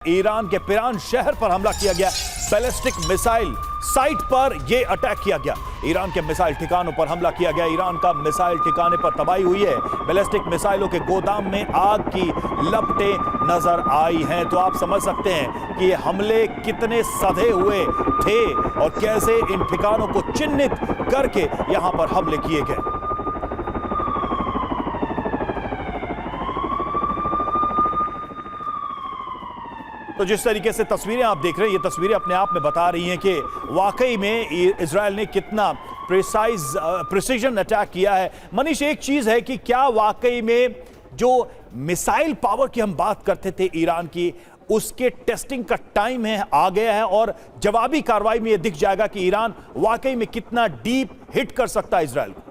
Iran के पिरान शहर पर हमला किया गया। बैलिस्टिक मिसाइल साइट पर यह अटैक किया गया। ईरान के मिसाइल ठिकानों पर हमला किया गया। ईरान का मिसाइल ठिकाने पर तबाही हुई है। बैलिस्टिक मिसाइलों के गोदाम में आग की लपटें नजर आई हैं। तो आप समझ सकते हैं कि ये हमले कितने सधे हुए थे और कैसे इन ठिकानों को चिन्हित करके यहां पर हमले किए गए। तो जिस तरीके से तस्वीरें आप देख रहे हैं, ये तस्वीरें अपने आप में बता रही हैं कि वाकई में इजराइल ने कितना प्रिसीजन अटैक किया है। मनीष, एक चीज है कि क्या वाकई में जो मिसाइल पावर की हम बात करते थे ईरान की, उसके टेस्टिंग का टाइम है आ गया है और जवाबी कार्रवाई में यह दिख जाएगा कि ईरान वाकई में कितना डीप हिट कर सकता है इजराइल को।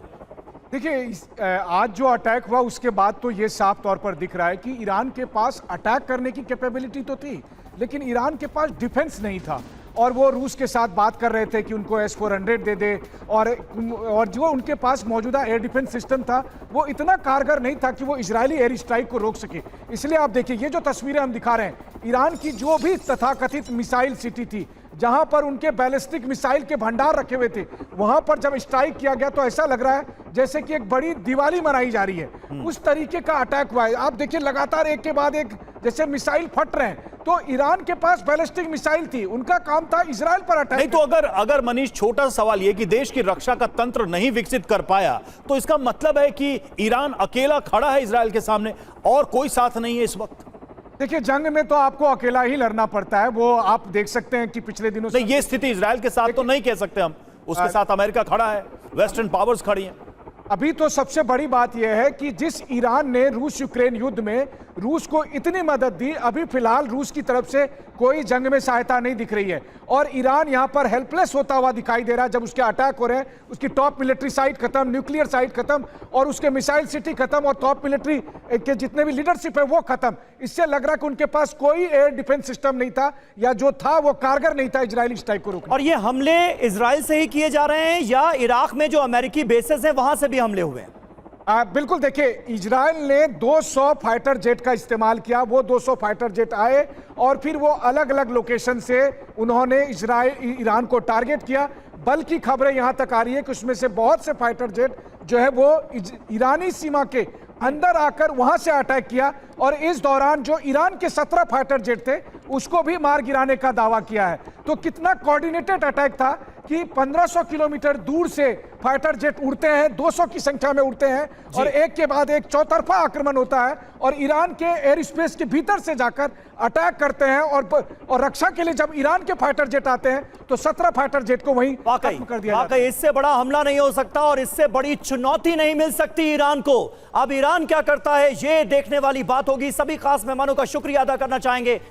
देखिए, आज जो अटैक हुआ उसके बाद तो ये साफ तौर पर दिख रहा है कि ईरान के पास अटैक करने की कैपेबिलिटी तो थी, लेकिन ईरान के पास डिफेंस नहीं था। और वो रूस के साथ बात कर रहे थे कि उनको S-400 दे दे, और जो उनके पास मौजूदा एयर डिफेंस सिस्टम था वो इतना कारगर नहीं था कि वो इजरायली एयर स्ट्राइक को रोक सके। इसलिए आप देखिए, ये जो तस्वीरें हम दिखा रहे हैं, ईरान की जो भी तथाकथित मिसाइल सिटी थी, जहां पर उनके बैलिस्टिक मिसाइल के भंडार रखे हुए थे, वहां पर जब स्ट्राइक किया गया तो ऐसा लग रहा है जैसे कि एक बड़ी दिवाली मनाई जा रही है। उस तरीके का अटैक हुआ है। आप देखिए, लगातार एक के बाद एक जैसे मिसाइल फट रहे हैं। तो ईरान के पास बैलिस्टिक मिसाइल थी, उनका काम था इजराइल पर अटैक। नहीं तो अगर मनीष, छोटा सवाल यह कि देश की रक्षा का तंत्र नहीं विकसित कर पाया, तो इसका मतलब है कि ईरान अकेला खड़ा है इजराइल के सामने और कोई साथ नहीं है इस वक्त। देखिए, जंग में तो आपको अकेला ही लड़ना पड़ता है। वो आप देख सकते हैं कि पिछले दिनों से ये स्थिति इजराइल के साथ तो नहीं कह सकते हम। उसके साथ अमेरिका खड़ा है, वेस्टर्न पावर्स खड़ी हैं। अभी तो सबसे बड़ी बात यह है कि जिस ईरान ने रूस यूक्रेन युद्ध में रूस को इतनी मदद दी, अभी फिलहाल रूस की तरफ से कोई जंग में सहायता नहीं दिख रही है और ईरान यहां पर हेल्पलेस होता हुआ दिखाई दे रहा है। जब उसके अटैक हो रहे हैं, उसकी टॉप मिलिट्री साइट खत्म, न्यूक्लियर साइट खत्म और उसके मिसाइल सिटी खत्म और टॉप मिलिट्री के जितने भी लीडरशिप है वो खत्म। इससे लग रहा है कि उनके पास कोई एयर डिफेंस सिस्टम नहीं था, या जो था वो कारगर नहीं था इजरायली स्ट्राइक को रोकने। और ये हमले इजराइल से ही किए जा रहे हैं या इराक में जो अमेरिकी बेसेस हैं वहां से भी हमले हुए हैं? बिल्कुल, देखिए, इजराइल ने 200 फाइटर जेट का इस्तेमाल किया। वो 200 फाइटर जेट आए और फिर वो अलग अलग लोकेशन से उन्होंने ईरान को टारगेट किया। बल्कि खबरें यहां तक आ रही है कि उसमें से बहुत से फाइटर जेट जो है वो ईरानी सीमा के अंदर आकर वहां से अटैक किया और इस दौरान जो ईरान के 17 फाइटर जेट थे उसको भी मार गिराने का दावा किया है। तो कितना कोऑर्डिनेटेड अटैक था कि 1500 किलोमीटर दूर से फाइटर जेट उड़ते हैं, 200 की संख्या में उड़ते हैं और एक के बाद एक चौतरफा आक्रमण होता है और ईरान के एयर स्पेस के भीतर से जाकर अटैक करते हैं। और रक्षा के लिए जब ईरान के फाइटर जेट आते हैं तो 17 फाइटर जेट को वहीं खत्म कर दिया जाता है। इससे बड़ा हमला नहीं हो सकता और इससे बड़ी चुनौती नहीं मिल सकती ईरान को। अब ईरान क्या करता है ये देखने वाली बात होगी। सभी खास मेहमानों का शुक्रिया अदा करना चाहेंगे।